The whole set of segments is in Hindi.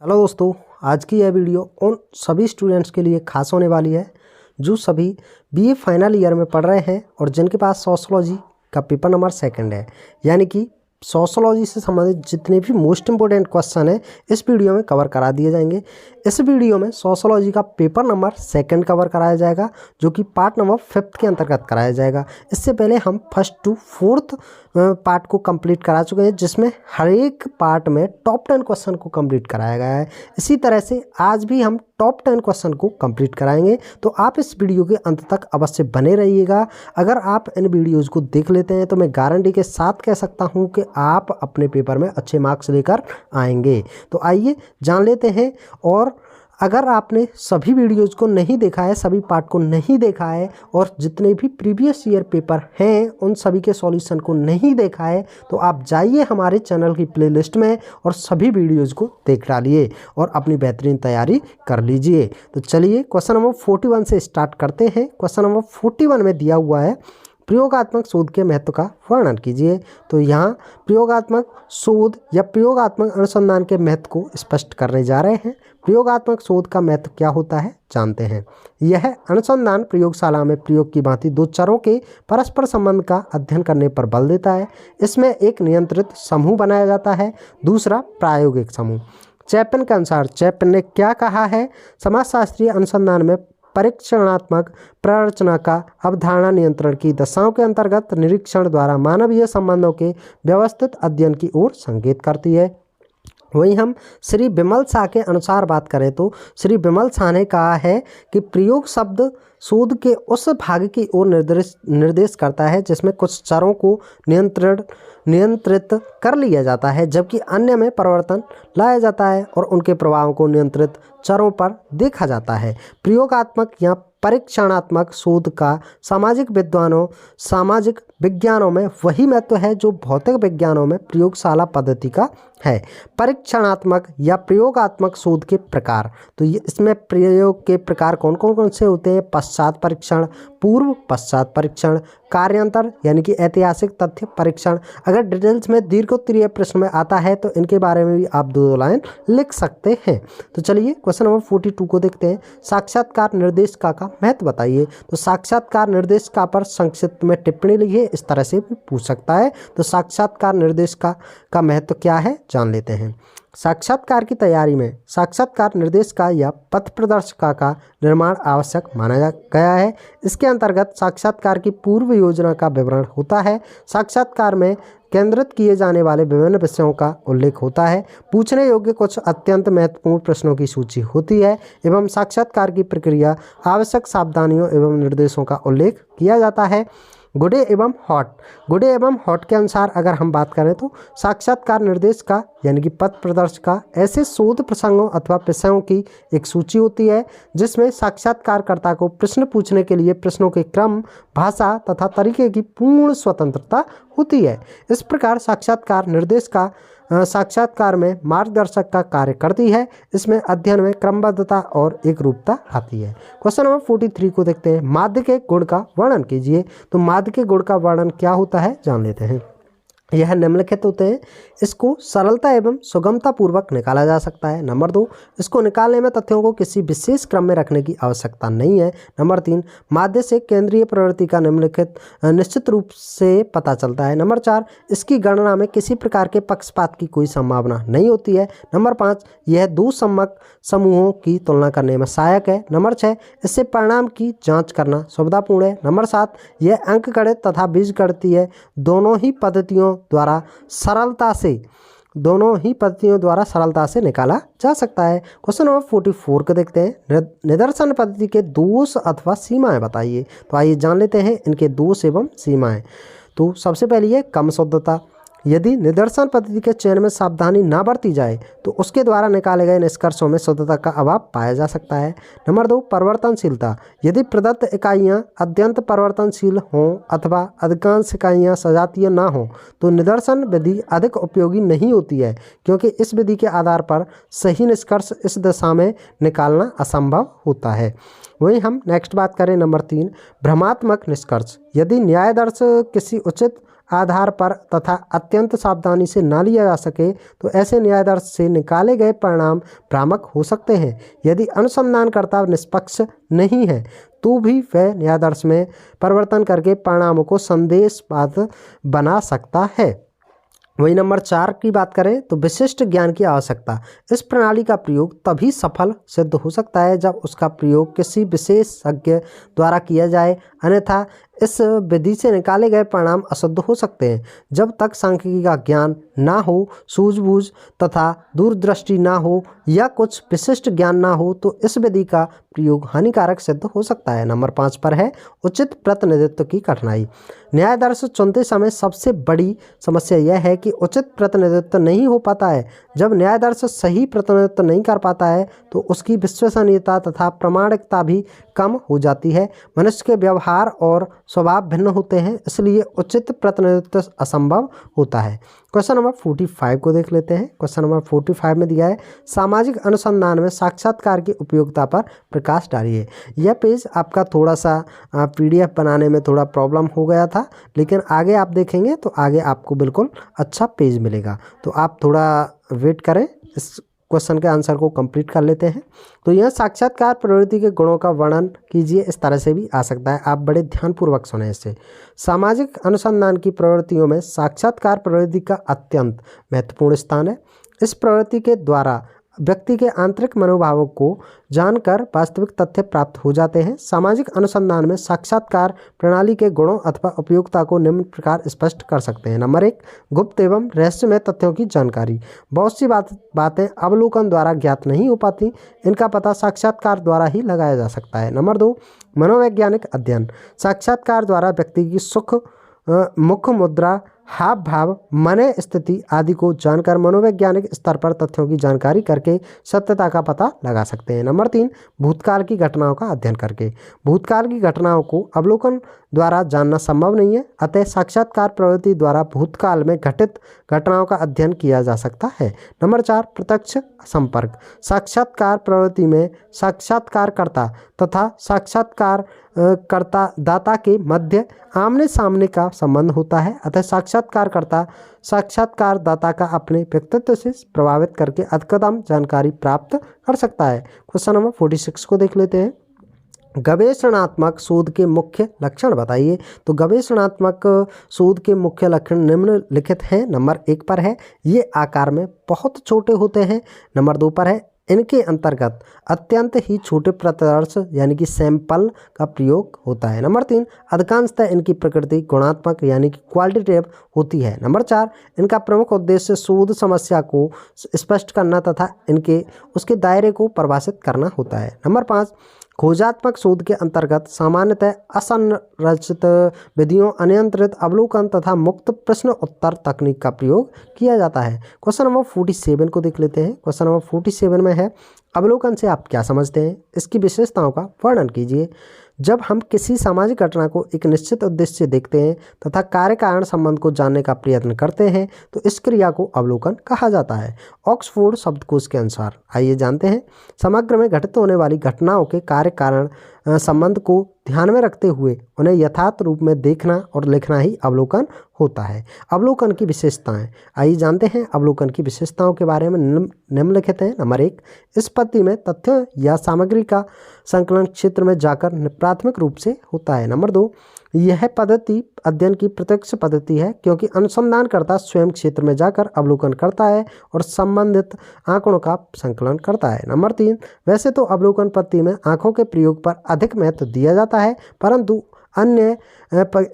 हेलो दोस्तों, आज की यह वीडियो उन सभी स्टूडेंट्स के लिए खास होने वाली है जो सभी बीए फाइनल ईयर में पढ़ रहे हैं और जिनके पास सोशियोलॉजी का पेपर नंबर 2 है। यानी कि सोशियोलॉजी से संबंधित जितने भी मोस्ट इंपोर्टेंट क्वेश्चन है इस वीडियो में कवर करा दिए जाएंगे। इस वीडियो में सोशियोलॉजी का पेपर नंबर 2 कवर कराया जाएगा जो कि पार्ट नंबर 5 के अंतर्गत कराया जाएगा। इससे पहले हम 1st to 4th पार्ट को कंप्लीट करा चुके हैं जिसमें हर एक पार्ट में टॉप 10 क्वेश्चन को कंप्लीट कराया गया है। इसी तरह से आज भी हम टॉप 10 क्वेश्चन को कंप्लीट कराएंगे, तो आप इस वीडियो के अंत तक अवश्य बने रहिएगा। अगर आप इन वीडियोज़ को देख लेते हैं तो मैं गारंटी के साथ कह सकता हूं कि आप अपने पेपर में अच्छे मार्क्स लेकर आएंगे। तो आइए जान लेते हैं। और अगर आपने सभी वीडियोज़ को नहीं देखा है, सभी पार्ट को नहीं देखा है और जितने भी प्रीवियस ईयर पेपर हैं उन सभी के सॉल्यूशन को नहीं देखा है, तो आप जाइए हमारे चैनल की प्लेलिस्ट में और सभी वीडियोज़ को देख डालिए और अपनी बेहतरीन तैयारी कर लीजिए। तो चलिए क्वेश्चन नंबर 41 से स्टार्ट करते हैं। क्वेश्चन नंबर 41 में दिया हुआ है प्रयोगात्मक शोध के महत्व का वर्णन कीजिए। तो यहाँ प्रयोगात्मक शोध या प्रयोगात्मक अनुसंधान के महत्व को स्पष्ट करने जा रहे हैं। प्रयोगात्मक शोध का महत्व क्या होता है जानते हैं। यह अनुसंधान प्रयोगशाला में प्रयोग की भांति दो चरों के परस्पर संबंध का अध्ययन करने पर बल देता है। इसमें एक नियंत्रित समूह बनाया जाता है, दूसरा प्रायोगिक समूह। चैपन के अनुसार चैपन ने क्या कहा है? समाजशास्त्रीय अनुसंधान में परीक्षणात्मक प्ररचना का अवधारणा नियंत्रण की दशाओं के अंतर्गत निरीक्षण द्वारा मानवीय संबंधों के व्यवस्थित अध्ययन की ओर संकेत करती है। वहीं हम श्री विमल शाह के अनुसार बात करें तो श्री विमल शाह ने कहा है कि प्रयोग शब्द शोध के उस भाग की ओर निर्देश करता है जिसमें कुछ चरों को नियंत्रित कर लिया जाता है जबकि अन्य में परिवर्तन लाया जाता है और उनके प्रभावों को नियंत्रित चरों पर देखा जाता है। प्रयोगात्मक या परीक्षणात्मक शोध का सामाजिक विज्ञानों में वही महत्व है जो भौतिक विज्ञानों में प्रयोगशाला पद्धति का है। परीक्षणात्मक या प्रयोगात्मक शोध के प्रकार, तो इसमें प्रयोग के प्रकार कौन कौन से होते हैं? पश्चात परीक्षण, पूर्व पश्चात परीक्षण, कार्यांतर यानी कि ऐतिहासिक तथ्य परीक्षण। अगर डिटेल्स में दीर्घोत्तरीय प्रश्न में आता है तो इनके बारे में भी आप 2 लाइन लिख सकते हैं। तो चलिए क्वेश्चन नंबर 42 को देखते हैं। साक्षात्कार निर्देशिका का महत्व बताइए। तो साक्षात्कार निर्देशिका पर संक्षिप्त में टिप्पणी लिखिए, इस तरह से भी पूछ सकता है। तो साक्षात्कार निर्देशिका का महत्व क्या है जान लेते हैं। साक्षात्कार की तैयारी में साक्षात्कार निर्देशिका या पथ प्रदर्शिका का निर्माण आवश्यक माना गया है। इसके अंतर्गत साक्षात्कार की पूर्व योजना का विवरण होता है। साक्षात्कार में केंद्रित किए जाने वाले विभिन्न विषयों का उल्लेख होता है। पूछने योग्य कुछ अत्यंत महत्वपूर्ण प्रश्नों की सूची होती है एवं साक्षात्कार की प्रक्रिया, आवश्यक सावधानियों एवं निर्देशों का उल्लेख किया जाता है। गुडे एवं हॉट के अनुसार अगर हम बात करें तो साक्षात्कार निर्देशिका यानी कि पथ प्रदर्शिका ऐसे शोध प्रसंगों अथवा विषयों की एक सूची होती है जिसमें साक्षात्कारकर्ता को प्रश्न पूछने के लिए प्रश्नों के क्रम, भाषा तथा तरीके की पूर्ण स्वतंत्रता होती है। इस प्रकार साक्षात्कार निर्देशिका साक्षात्कार में मार्गदर्शक का कार्य करती है। इसमें अध्ययन में क्रमबद्धता और एक रूपता आती है। क्वेश्चन नंबर 43 को देखते हैं। माध्य के गुण का वर्णन कीजिए। तो माध्य के गुण का वर्णन क्या होता है जान लेते हैं। यह निम्नलिखित होते हैं। इसको सरलता एवं सुगमता पूर्वक निकाला जा सकता है। नंबर 2, इसको निकालने में तथ्यों को किसी विशेष क्रम में रखने की आवश्यकता नहीं है। नंबर 3, माध्य से केंद्रीय प्रवृत्ति का निश्चित रूप से पता चलता है। नंबर 4, इसकी गणना में किसी प्रकार के पक्षपात की कोई संभावना नहीं होती है। नंबर 5, यह 2 सम्मक समूहों की तुलना करने में सहायक है। नंबर 6, इससे परिणाम की जाँच करना सुविधापूर्ण है। नंबर 7, यह अंकगणित तथा बीजगणितीय दोनों ही पद्धतियों द्वारा सरलता से निकाला जा सकता है। क्वेश्चन नंबर 44 को देखते हैं। निदर्शन पद्धति के दोष अथवा सीमाएं बताइए। तो आइए जान लेते हैं इनके दोष एवं सीमाएं। तो सबसे पहले है कम शुद्धता। यदि निदर्शन पद्धति के चयन में सावधानी ना बरती जाए तो उसके द्वारा निकाले गए निष्कर्षों में शुद्धता का अभाव पाया जा सकता है। नंबर 2, परिवर्तनशीलता। यदि प्रदत्त इकाइयां अत्यंत परिवर्तनशील हों अथवा अधिकांश इकाइयां सजातीय ना हों तो निदर्शन विधि अधिक उपयोगी नहीं होती है क्योंकि इस विधि के आधार पर सही निष्कर्ष इस दिशा में निकालना असंभव होता है। वहीं हम नेक्स्ट बात करें नंबर 3, भ्रमात्मक निष्कर्ष। यदि न्यायादर्श किसी उचित आधार पर तथा अत्यंत सावधानी से ना लिया जा सके तो ऐसे न्यायादर्श से निकाले गए परिणाम भ्रामक हो सकते हैं। यदि अनुसंधानकर्ता निष्पक्ष नहीं है तो भी वह न्यायादर्श में परिवर्तन करके परिणामों को संदेशवाद बना सकता है। वही नंबर 4 की बात करें तो विशिष्ट ज्ञान की आवश्यकता। इस प्रणाली का प्रयोग तभी सफल सिद्ध हो सकता है जब उसका प्रयोग किसी विशेषज्ञ द्वारा किया जाए, अन्यथा इस विधि से निकाले गए परिणाम अशुद्ध हो सकते हैं। जब तक सांख्यिकी का ज्ञान ना हो, सूझबूझ तथा दूरदृष्टि ना हो या कुछ विशिष्ट ज्ञान ना हो तो इस विधि का प्रयोग हानिकारक सिद्ध हो सकता है। नंबर 5 पर है उचित प्रतिनिधित्व की कठिनाई। न्यायादर्श चुनते समय सबसे बड़ी समस्या यह है कि उचित प्रतिनिधित्व नहीं हो पाता है। जब न्यायादर्श सही प्रतिनिधित्व नहीं कर पाता है तो उसकी विश्वसनीयता तथा प्रामाणिकता भी कम हो जाती है। मनुष्य के व्यवहार और स्वभाव भिन्न होते हैं, इसलिए उचित प्रतिनिधित्व असंभव होता है। क्वेश्चन नंबर 45 को देख लेते हैं। क्वेश्चन नंबर 45 में दिया है सामाजिक अनुसंधान में साक्षात्कार की उपयोगिता पर प्रकाश डालिए। यह पेज आपका थोड़ा सा PDF बनाने में थोड़ा प्रॉब्लम हो गया था, लेकिन आगे आप देखेंगे तो आगे आपको बिल्कुल अच्छा पेज मिलेगा, तो आप थोड़ा वेट करें। इस क्वेश्चन के आंसर को कंप्लीट कर लेते हैं। तो यह साक्षात्कार प्रवृत्ति के गुणों का वर्णन कीजिए, इस तरह से भी आ सकता है, आप बड़े ध्यानपूर्वक सुने इसे। सामाजिक अनुसंधान की प्रवृत्तियों में साक्षात्कार प्रवृत्ति का अत्यंत महत्वपूर्ण स्थान है। इस प्रवृत्ति के द्वारा व्यक्ति के आंतरिक मनोभावों को जानकर वास्तविक तथ्य प्राप्त हो जाते हैं। सामाजिक अनुसंधान में साक्षात्कार प्रणाली के गुणों अथवा उपयोगिता को निम्न प्रकार स्पष्ट कर सकते हैं। नंबर 1, गुप्त एवं रहस्यमय तथ्यों की जानकारी। बहुत सी बातें अवलोकन द्वारा ज्ञात नहीं हो पाती, इनका पता साक्षात्कार द्वारा ही लगाया जा सकता है। नंबर 2, मनोवैज्ञानिक अध्ययन। साक्षात्कार द्वारा व्यक्ति की मुख मुद्रा, हाव भाव, मन स्थिति आदि को जानकर मनोवैज्ञानिक स्तर पर तथ्यों की जानकारी करके सत्यता का पता लगा सकते हैं। नंबर 3, भूतकाल की घटनाओं का अध्ययन करके। भूतकाल की घटनाओं को अवलोकन द्वारा जानना संभव नहीं है, अतः साक्षात्कार प्रवृत्ति द्वारा भूतकाल में घटित घटनाओं का अध्ययन किया जा सकता है। नंबर 4, प्रत्यक्ष संपर्क। साक्षात्कार प्रवृत्ति में साक्षात्कारकर्ता तथा साक्षात्कारकर्ता दाता के मध्य आमने सामने का संबंध होता है, अतः साक्षात्कारकर्ता साक्षात्कारदाता का अपने व्यक्तित्व से प्रभावित करके अद्यतन जानकारी प्राप्त कर सकता है। क्वेश्चन नंबर 46 को देख लेते हैं। गवेषणात्मक शोध के मुख्य लक्षण बताइए। तो गवेषणात्मक शोध के मुख्य लक्षण निम्नलिखित हैं। नंबर 1 पर है ये आकार में बहुत छोटे होते हैं। नंबर 2 पर है इनके अंतर्गत अत्यंत ही छोटे प्रतिदर्श यानी कि सैंपल का प्रयोग होता है। नंबर 3, अधिकांशतः इनकी प्रकृति गुणात्मक यानी कि क्वालिटेटिव होती है। नंबर 4, इनका प्रमुख उद्देश्य शोध समस्या को स्पष्ट करना तथा उसके दायरे को परिभाषित करना होता है। नंबर 5, खोजात्मक शोध के अंतर्गत सामान्यतः असंरचित विधियों, अनियंत्रित अवलोकन तथा मुक्त प्रश्न उत्तर तकनीक का प्रयोग किया जाता है। क्वेश्चन नंबर 47 को देख लेते हैं। क्वेश्चन नंबर 47 में है अवलोकन से आप क्या समझते हैं, इसकी विशेषताओं का वर्णन कीजिए। जब हम किसी सामाजिक घटना को एक निश्चित उद्देश्य से देखते हैं तथा कार्य कारण संबंध को जानने का प्रयत्न करते हैं तो इस क्रिया को अवलोकन कहा जाता है। ऑक्सफोर्ड शब्दकोश के अनुसार आइए जानते हैं, समग्र में घटित होने वाली घटनाओं के कार्य कारण संबंध को ध्यान में रखते हुए उन्हें यथार्थ रूप में देखना और लिखना ही अवलोकन होता है। अवलोकन की विशेषताएं आइए जानते हैं। अवलोकन की विशेषताओं के बारे में निम्नलिखित हैं। नंबर 1, इस पद्धति में तथ्यों या सामग्री का संकलन क्षेत्र में जाकर प्राथमिक रूप से होता है। नंबर 2, यह पद्धति अध्ययन की प्रत्यक्ष पद्धति है क्योंकि अनुसंधानकर्ता स्वयं क्षेत्र में जाकर अवलोकन करता है और संबंधित आंकड़ों का संकलन करता है। नंबर 3, वैसे तो अवलोकन पद्धति में आंखों के प्रयोग पर अधिक महत्व दिया जाता है, परंतु अन्य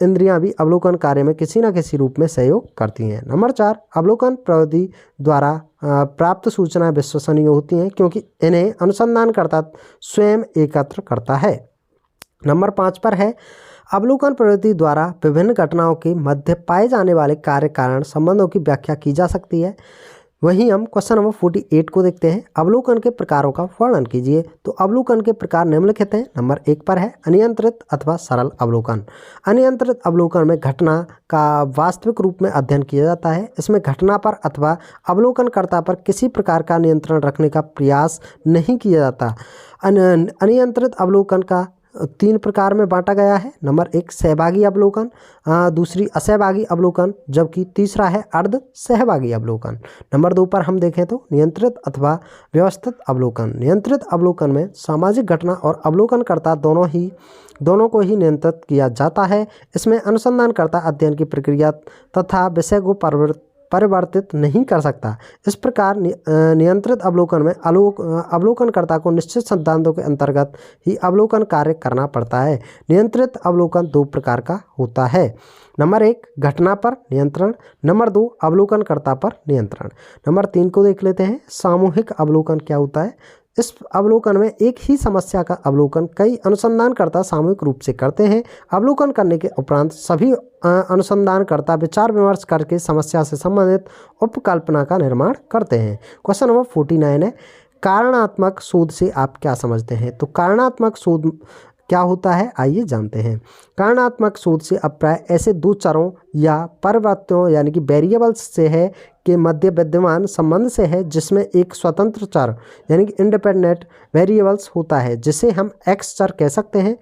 इंद्रियां भी अवलोकन कार्य में किसी न किसी रूप में सहयोग करती हैं। नंबर 4, अवलोकन प्रविधि द्वारा प्राप्त सूचनाएं विश्वसनीय होती हैं क्योंकि इन्हें अनुसंधानकर्ता स्वयं एकत्र करता है। नंबर 5 पर है अवलोकन प्रवृत्ति द्वारा विभिन्न घटनाओं के मध्य पाए जाने वाले कार्य कारण संबंधों की व्याख्या की जा सकती है। वहीं हम क्वेश्चन नंबर 48 को देखते हैं। अवलोकन के प्रकारों का वर्णन कीजिए। तो अवलोकन के प्रकार निम्नलिखित हैं। नंबर 1 पर है अनियंत्रित अथवा सरल अवलोकन। अनियंत्रित अवलोकन में घटना का वास्तविक रूप में अध्ययन किया जाता है। इसमें घटना पर अथवा अवलोकनकर्ता पर किसी प्रकार का नियंत्रण रखने का प्रयास नहीं किया जाता। अनियंत्रित अवलोकन का तीन प्रकार में बांटा गया है। नंबर 1 सहभागी अवलोकन, दूसरी असहभागी अवलोकन, जबकि तीसरा है अर्ध सहभागी अवलोकन। नंबर 2 पर हम देखें तो नियंत्रित अथवा व्यवस्थित अवलोकन। नियंत्रित अवलोकन में सामाजिक घटना और अवलोकनकर्ता दोनों को ही नियंत्रित किया जाता है। इसमें अनुसंधानकर्ता अध्ययन की प्रक्रिया तथा विषय को परिवर्तित नहीं कर सकता। इस प्रकार नियंत्रित अवलोकन में अवलोकनकर्ता को निश्चित सिद्धांतों के अंतर्गत ही अवलोकन कार्य करना पड़ता है। नियंत्रित अवलोकन 2 प्रकार का होता है। नंबर 1 घटना पर नियंत्रण, नंबर 2 अवलोकनकर्ता पर नियंत्रण। नंबर 3 को देख लेते हैं, सामूहिक अवलोकन क्या होता है। इस अवलोकन में एक ही समस्या का अवलोकन कई अनुसंधानकर्ता सामूहिक रूप से करते हैं। अवलोकन करने के उपरांत सभी अनुसंधानकर्ता विचार विमर्श करके समस्या से संबंधित उपकल्पना का निर्माण करते हैं। क्वेश्चन नंबर 49 है, कारणात्मक शोध से आप क्या समझते हैं। तो कारणात्मक शोध क्या होता है, आइए जानते हैं। कारणात्मक शोध से अभिप्राय ऐसे दो चरों या परिवर्तनों यानी कि वेरिएबल्स से है के मध्य विद्यमान संबंध से है, जिसमें एक स्वतंत्र चर यानी कि इंडिपेंडेंट वेरिएबल्स होता है जिसे हम एक्स चर कह सकते हैं,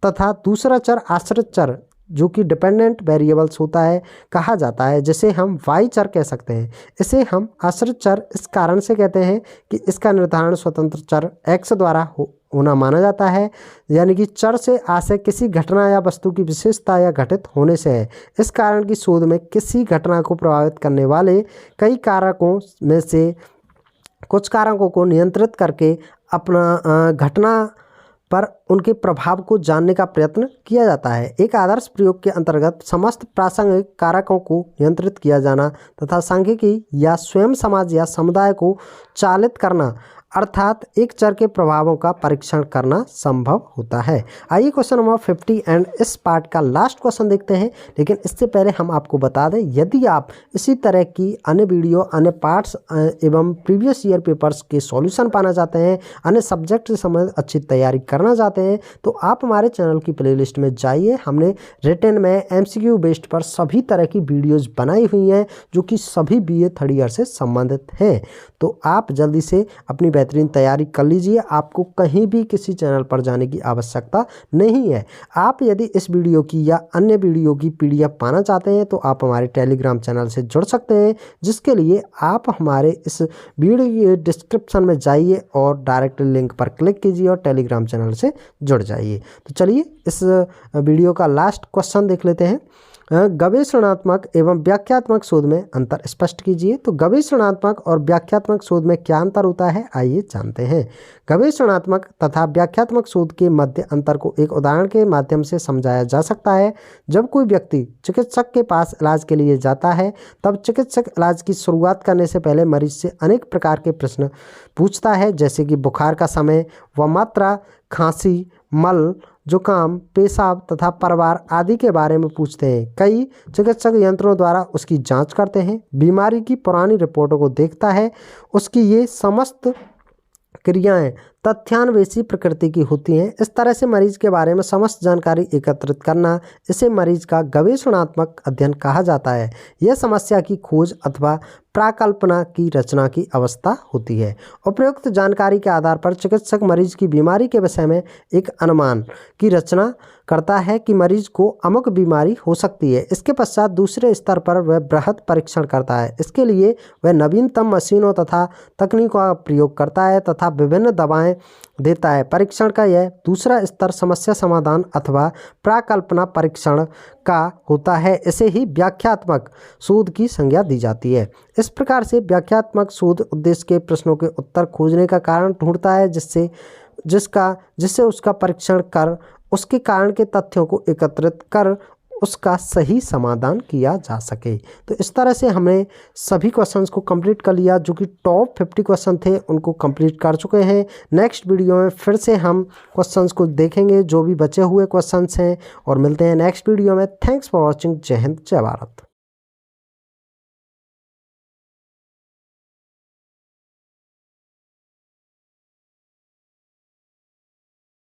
तथा दूसरा चर आश्रित चर जो कि डिपेंडेंट वेरिएबल्स होता है कहा जाता है, जिसे हम वाई चर कह सकते हैं। इसे हम आश्रित चर इस कारण से कहते हैं कि इसका निर्धारण स्वतंत्र चर एक्स द्वारा होना माना जाता है, यानी कि चर से आशय किसी घटना या वस्तु की विशेषता या घटित होने से है। इस कारण की शोध में किसी घटना को प्रभावित करने वाले कई कारकों में से कुछ कारकों को नियंत्रित करके अपना घटना पर उनके प्रभाव को जानने का प्रयत्न किया जाता है। एक आदर्श प्रयोग के अंतर्गत समस्त प्रासंगिक कारकों को नियंत्रित किया जाना तथा सांख्यिकी या स्वयं समाज या समुदाय को चालित करना अर्थात एक चर के प्रभावों का परीक्षण करना संभव होता है। आइए क्वेश्चन नंबर 50 एंड इस पार्ट का लास्ट क्वेश्चन देखते हैं, लेकिन इससे पहले हम आपको बता दें, यदि आप इसी तरह की अन्य वीडियो, अन्य पार्ट्स एवं प्रीवियस ईयर पेपर्स के सॉल्यूशन पाना चाहते हैं, अन्य सब्जेक्ट से संबंधित अच्छी तैयारी करना चाहते हैं, तो आप हमारे चैनल की प्लेलिस्ट में जाइए। हमने रिटन में MCQ बेस्ड पर सभी तरह की वीडियोज़ बनाई हुई हैं जो कि सभी BA थर्ड ईयर से संबंधित हैं। तो आप जल्दी से अपनी बेहतरीन तैयारी कर लीजिए। आपको कहीं भी किसी चैनल पर जाने की आवश्यकता नहीं है। आप यदि इस वीडियो की या अन्य वीडियो की PDF पाना चाहते हैं तो आप हमारे टेलीग्राम चैनल से जुड़ सकते हैं, जिसके लिए आप हमारे इस वीडियो के डिस्क्रिप्शन में जाइए और डायरेक्ट लिंक पर क्लिक कीजिए और टेलीग्राम चैनल से जुड़ जाइए। तो चलिए इस वीडियो का लास्ट क्वेश्चन देख लेते हैं। गवेषणात्मक एवं व्याख्यात्मक शोध में अंतर स्पष्ट कीजिए। तो गवेषणात्मक और व्याख्यात्मक शोध में क्या अंतर होता है, आइए जानते हैं। गवेषणात्मक तथा व्याख्यात्मक शोध के मध्य अंतर को एक उदाहरण के माध्यम से समझाया जा सकता है। जब कोई व्यक्ति चिकित्सक के पास इलाज के लिए जाता है, तब चिकित्सक इलाज की शुरुआत करने से पहले मरीज से अनेक प्रकार के प्रश्न पूछता है, जैसे कि बुखार का समय व मात्रा, खांसी, मल, जुकाम, पेशाब तथा परिवार आदि के बारे में पूछते हैं। कई चिकित्सक यंत्रों द्वारा उसकी जांच करते हैं, बीमारी की पुरानी रिपोर्टों को देखता है। उसकी ये समस्त क्रियाएं तथ्यान्वेषी प्रकृति की होती हैं। इस तरह से मरीज के बारे में समस्त जानकारी एकत्रित करना, इसे मरीज का गवेषणात्मक अध्ययन कहा जाता है। यह समस्या की खोज अथवा प्राकल्पना की रचना की अवस्था होती है। उपयुक्त जानकारी के आधार पर चिकित्सक मरीज की बीमारी के विषय में एक अनुमान की रचना करता है कि मरीज को अमुक बीमारी हो सकती है। इसके पश्चात दूसरे स्तर पर वह बृहद परीक्षण करता है। इसके लिए वह नवीनतम मशीनों तथा तकनीकों का प्रयोग करता है तथा विभिन्न दवाएं देता है। परीक्षण का यह दूसरा स्तर समस्या समाधान अथवा प्राकल्पना परीक्षण का होता है। इसे ही व्याख्यात्मक शोध की संज्ञा दी जाती है। इस प्रकार से व्याख्यात्मक शोध उद्देश्य के प्रश्नों के उत्तर खोजने का कारण ढूंढता है, जिससे उसका परीक्षण कर उसके कारण के तथ्यों को एकत्रित कर उसका सही समाधान किया जा सके। तो इस तरह से हमने सभी क्वेश्चंस को कंप्लीट कर लिया, जो कि टॉप 50 क्वेश्चन थे उनको कंप्लीट कर चुके हैं। नेक्स्ट वीडियो में फिर से हम क्वेश्चंस को देखेंगे जो भी बचे हुए क्वेश्चंस हैं, और मिलते हैं नेक्स्ट वीडियो में। Thanks for watching. जय हिंद, जय भारत।